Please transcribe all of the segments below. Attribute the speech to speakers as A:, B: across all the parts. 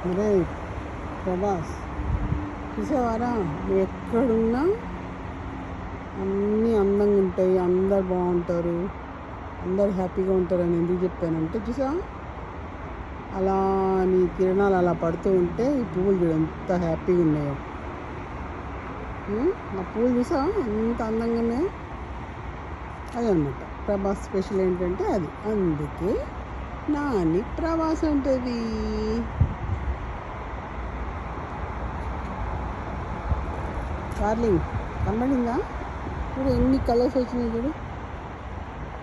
A: అరే ప్రభాస్, చూసావారా? నువ్వు ఎక్కడున్నా అన్నీ అందంగా ఉంటాయి, అందరు బాగుంటారు, అందరు హ్యాపీగా ఉంటారు అని ఎందుకు చెప్పానంటే, చూసా అలా నీ కిరణాలు అలా పడుతూ ఉంటే ఈ పువ్వులు చూడు ఎంత హ్యాపీగా ఉన్నాయో. నా పువ్వులు చూసా ఎంత అందంగా ఉన్నాయో. అదనమాట ప్రభాస్ స్పెషల్ ఏంటంటే అది. అందుకే నాని ప్రభాస్ ఉంటుంది. డార్లింగ్, కనబడిందా? చూడు ఎన్ని కలర్స్ వచ్చినాయి చూడు.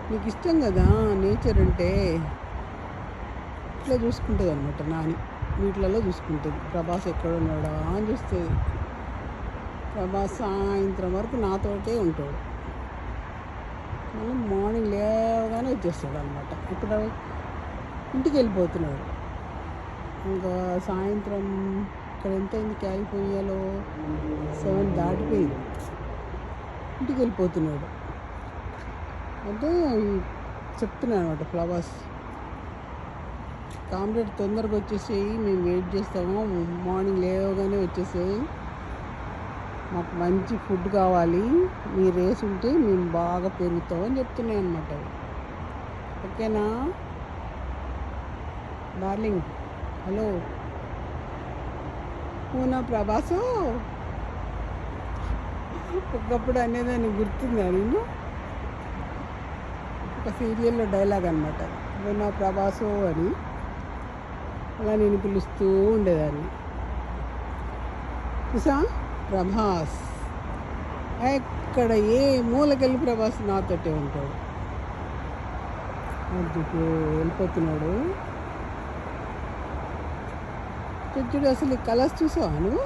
A: నీకు ఇష్టం కదా నేచర్ అంటే. ఇట్లా చూసుకుంటుంది అనమాట నాని, వీటిలలో చూసుకుంటుంది. ప్రభాస్ ఎక్కడ ఉన్నాడా అని చూస్తుంది. ప్రభాస్ సాయంత్రం వరకు నాతోటే ఉంటాడు. మళ్ళీ మార్నింగ్ లేవగానే వచ్చేస్తాడు అనమాట. ఇప్పుడు ఇంటికి వెళ్ళిపోతున్నాడు. ఇంకా సాయంత్రం ఇక్కడ ఎంత అయింది, కాలిఫోర్నియాలో 7 దాటిపోయింది. ఇంటికి వెళ్ళిపోతున్నాడు అంటే చెప్తున్నాను అనమాట ప్రభాస్. కామ్రేడ్ తొందరగా వచ్చేసేయి, మేము వెయిట్ చేస్తాము, మార్నింగ్ లేవగానే వచ్చేసేయి, మాకు మంచి ఫుడ్ కావాలి, మీ రేస్ ఉంటే మేము బాగా పెరుగుతామని చెప్తున్నాయి అనమాట. ఓకేనా డార్లింగ్? హలో, పూనా ప్రభాసు ఒకప్పుడు అనేదాన్ని గుర్తుందా నేను? ఒక సీరియల్లో డైలాగ్ అనమాట, పూనా ప్రభాసు అని. అలా నేను పిలుస్తూ ఉండేదాన్ని. చూసా ప్రభాస్ ఎక్కడ ఏ మూలకెళ్ళి ప్రభాస్ నాతోటే ఉంటాడు. అందుకు వెళ్ళిపోతున్నాడు. చూడు అసలు ఈ కలర్స్ చూసావా నువ్వు?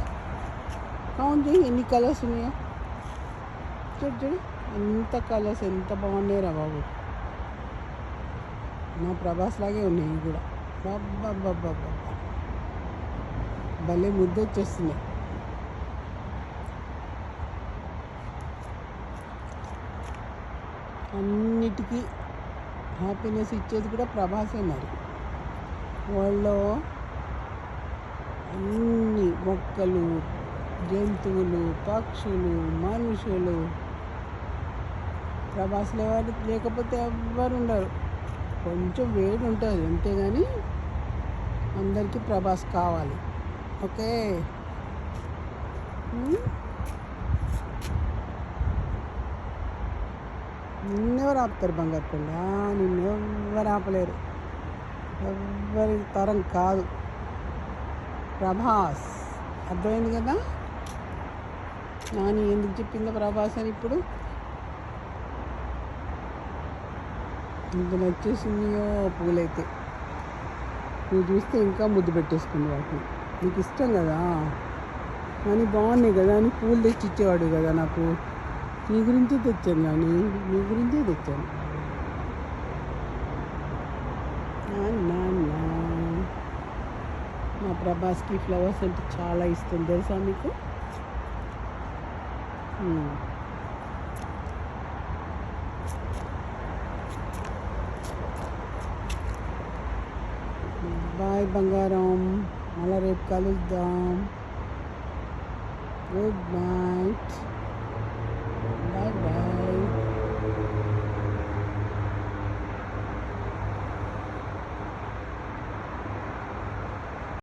A: కౌంట్ చేయి ఎన్ని కలర్స్ ఉన్నాయో. చూడు చూడు ఎంత కలర్స్, ఎంత బాగున్నాయి రా బాబు. నా ప్రభాస్ లాగే ఉన్నాయి కూడా. బాబ్బా భలే ముద్దొచ్చేస్తున్నాయి. అన్నిటికీ హ్యాపీనెస్ ఇచ్చేది కూడా ప్రభాసే. మరి వాళ్ళలో అన్ని మొక్కలు, జంతువులు, పక్షులు, మనుషులు ప్రభాస్ లేకపోతే ఎవ్వరు ఉండరు. కొంచెం వేడి ఉంటుంది అంతేగాని అందరికీ ప్రభాస్ కావాలి. ఓకే, నిన్నెవరు ఆపుతారు బంగారు కొండ? నిన్నెవ్వరు ఆపలేరు, ఎవ్వరి తరం కాదు ప్రభాస్. అర్థమైంది కదా నాని ఎందుకు చెప్పిందో ప్రభాస్ అని. ఇప్పుడు ఇంత నచ్చేసిందియో పూలైతే. నువ్వు చూస్తే ఇంకా ముద్దు పెట్టేసుకుంది వాటిని. నీకు ఇష్టం కదా కానీ బాగున్నాయి కదా అని పూలు తెచ్చి ఇచ్చేవాడు కదా నాకు. నీ గురించే తెచ్చాను కానీ, నీ గురించే తెచ్చాను. మా ప్రభాస్కి ఫ్లవర్స్ అంటే చాలా ఇష్టం తెలుసా మీకు? బాయ్ బంగారం, మళ్ళీ రేపు కలుద్దాం. Good night.